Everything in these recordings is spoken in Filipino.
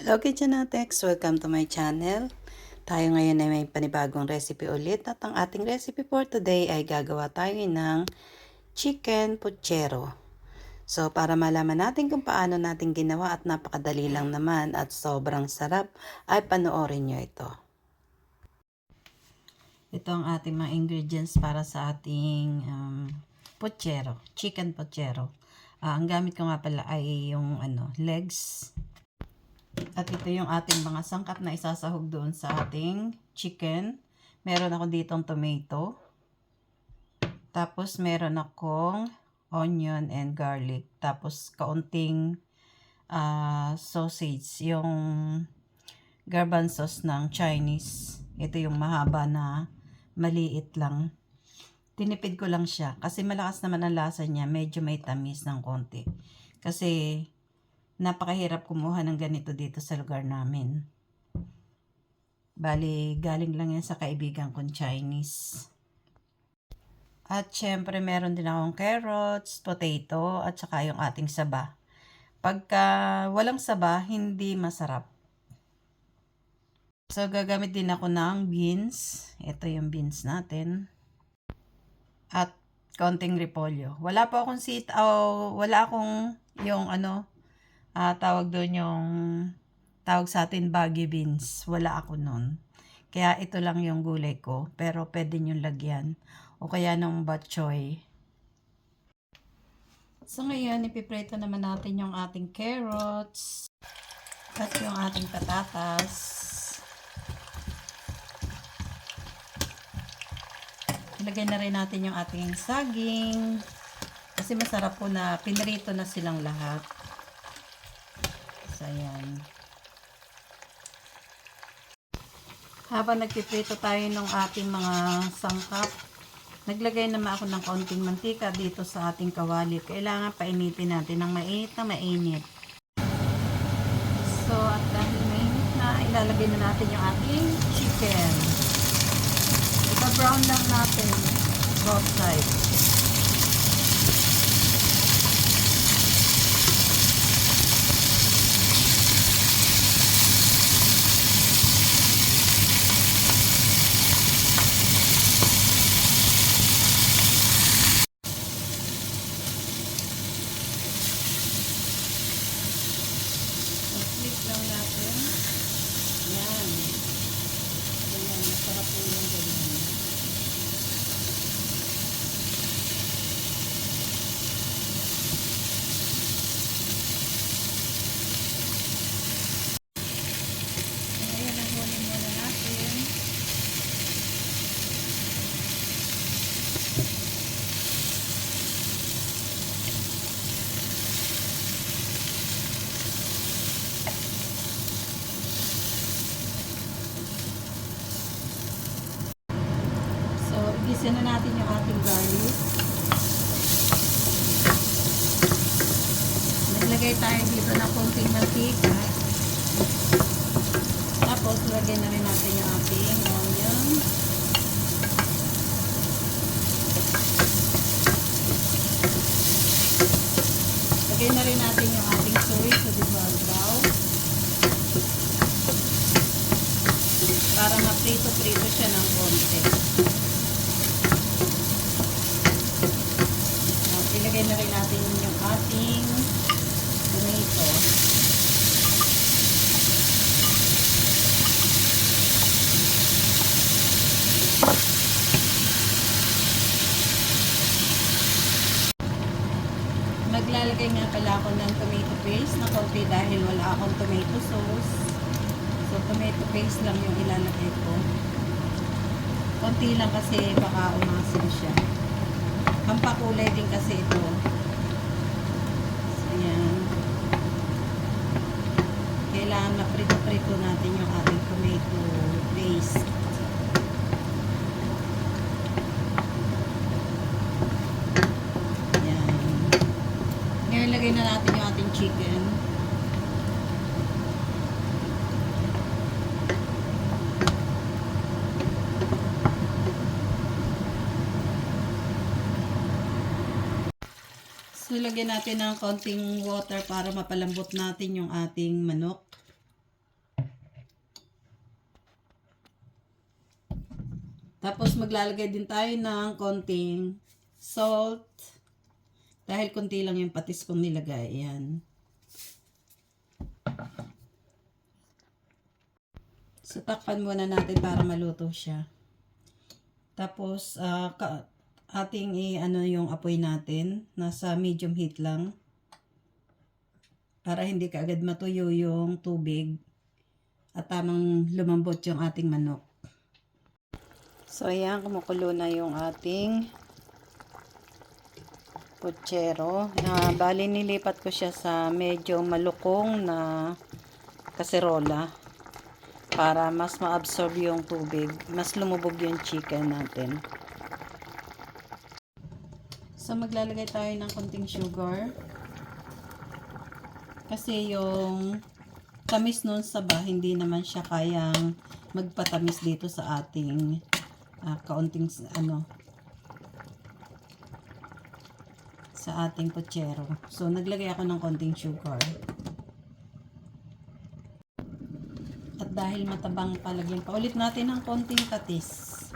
Hello Kitchenatex! Welcome to my channel. Tayo ngayon ay may panibagong recipe ulit at ang ating recipe for today ay gagawa tayo ng chicken puchero. So para malaman natin kung paano natin ginawa at napakadali lang naman at sobrang sarap ay panoorin nyo ito. Ito ang ating mga ingredients para sa ating puchero, chicken puchero. Ang gamit ko nga pala ay yung legs. At ito yung ating mga sangkap na isasahog doon sa ating chicken. Meron ako ditong tomato. Tapos meron akong onion and garlic. Tapos kaunting sausage. Yung garbanzos ng Chinese. Ito yung mahaba na maliit lang. Tinipid ko lang siya. Kasi malakas naman ang lasa niya. Medyo may tamis ng konti. Kasi napakahirap kumuha ng ganito dito sa lugar namin. Bali, galing lang yan sa kaibigan kong Chinese. At syempre, meron din akong carrots, potato, at saka yung ating saba. Pagka walang saba, hindi masarap. So, gagamit din ako ng beans. Ito yung beans natin. At konting repolyo. Wala pa akong wala akong yung tawag doon yung tawag sa atin baggy beans. Wala ako nun. Kaya ito lang yung gulay ko. Pero pwede nyo lagyan. O kaya ng bok choy. So ngayon, ipiprito naman natin yung ating carrots. At yung ating patatas. Ilagay na rin natin yung ating saging. Kasi masarap po na pinrito na silang lahat. So, ayan. Habang nagpiprito tayo ng ating mga sangkap, naglagay naman ako ng kaunting mantika dito sa ating kawali. Kailangan painitin natin ng mainit na mainit. So, at dahil mainit na, ilalagay na natin yung ating chicken. Ipa-brown lang natin both sides. Lang natin. Yan. Ganyan. Masarap po yung ganyan. Ayan, nahunin muna natin. Igisa na natin yung ating garlic. Naglagay tayo dito ng konting mantika. Tapos, lagay na rin natin yung ating onion. Lagay na rin natin yung ating soy sa dibalbaw. Para maprito-prito siya ng konti. Ilagay na rin natin yung ating tomato. Maglalagay nga pala ako ng tomato paste na konti dahil wala akong tomato sauce. So, tomato paste lang yung ilalagay ko. Konti lang kasi baka umasin siya. Pampakulay din kasi ito. So, ayan. Kailangan maprito-prito natin yung ating tomato paste. Ayan. Ngayon, ilagay na natin yung ating chicken. So, lagyan natin ng konting water para mapalambot natin yung ating manok. Tapos maglalagay din tayo ng konting salt. Dahil konti lang yung patis kong nilagay. Ayan. So, takpan muna natin para maluto siya. Tapos, ating i-ano yung apoy natin. Nasa medium heat lang. Para hindi kaagad matuyo yung tubig. At tamang lumambot yung ating manok. So, ayan, kumukulo na yung ating putsero. Bali, nilipat ko siya sa medyo malukong na kaserola para mas ma-absorb yung tubig. Mas lumubog yung chicken natin. So, maglalagay tayo ng konting sugar. Kasi yung tamis nun saba, hindi naman siya kayang magpatamis dito sa ating kaunting sa ating putsero. So, naglagay ako ng konting sugar. At dahil matabang palagyan pa, ulit natin ng konting patis.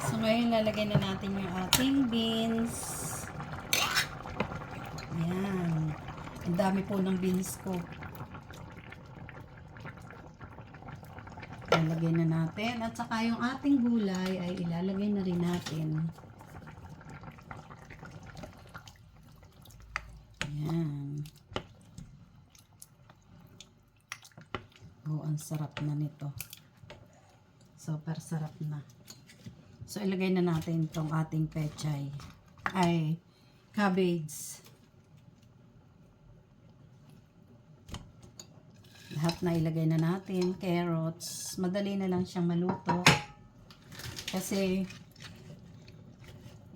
So, ngayon lalagay na natin yung ating beans. Ayan. Ang dami po ng beans ko. Ilalagay na natin. At saka yung ating gulay ay ilalagay na rin natin. Ayan. Oh, ang sarap na nito. Super sarap na. So, ilagay na natin itong ating pechay. Ay, cabbage. Lahat na ilagay na natin. Carrots. Madali na lang siyang maluto. Kasi,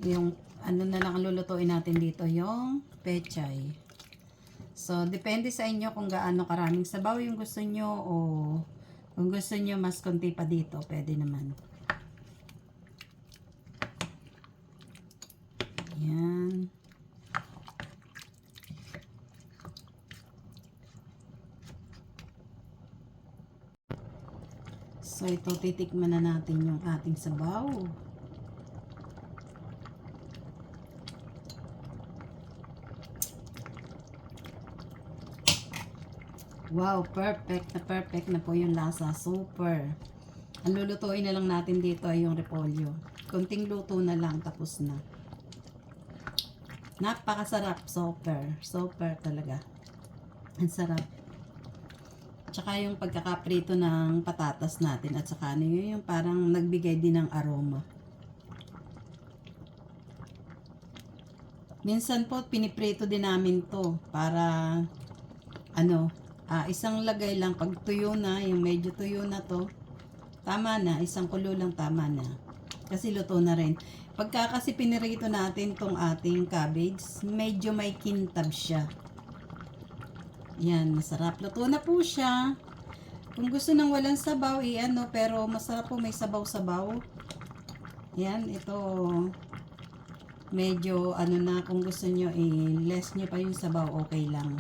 yung ano na lang ang lulutuin natin dito, yung pechay. So, depende sa inyo kung gaano karaming sabaw yung gusto nyo o kung gusto nyo mas konti pa dito, pwede naman. Yan. So, ito, titikman na natin yung ating sabaw. Wow, perfect na po yung lasa. Super. Ang lulutuin na lang natin dito ay yung repolyo. Konting luto na lang, tapos na. Napakasarap. Super talaga. Ang sarap. Tsaka yung pagkakaprito ng patatas natin at saka ano yung parang nagbigay din ng aroma. Minsan po piniprito din namin to para isang lagay lang pag tuyo na, yung medyo tuyo na to, tama na, isang kulo lang tama na. Kasi luto na rin. Pagka kasi pinirito natin tong ating cabbage, medyo may kintab siya. Yan, masarap. Luto na po siya. Kung gusto ng walang sabaw, pero masarap po may sabaw-sabaw. Yan, ito medyo na, kung gusto nyo less nyo pa yung sabaw, okay lang.